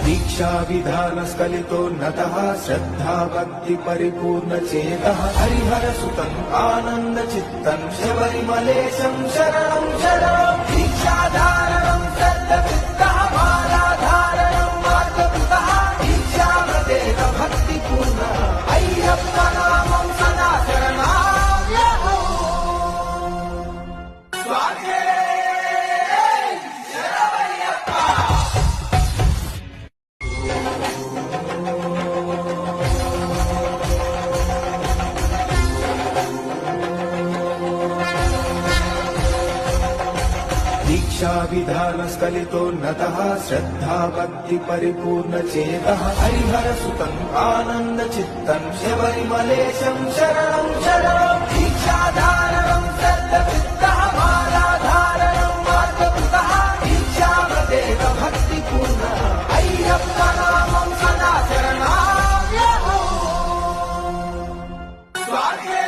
दीक्षा विधान स्खलितोन्नतः श्रद्धा भक्ति परिपूर्ण चेतः हरिहर सुतम् आनंद चित्तम् शबरिमलेशं शरणं शरणं दीक्षाधारणं श्रद्धचित्तः मालाधारणं मार्गकृतः दीक्षामदेव भक्तिपूर्ण अय्यप्प नामं सदा शरणाम्यहम् स्वामी दीक्षा विधान स्खलितोन्नतः श्रद्धा भक्ति परिपूर्ण चेतः हरिहर सुतम् आनंद चित्तम् शबरिमलेशं शरणं शरणं दीक्षाधारणं श्रद्धचित्तः मालाधारणं मार्गकृतः दीक्षामदेव भक्तिपूर्ण अय्यप्प नामं सदा शरणाम्यहम् स्वामी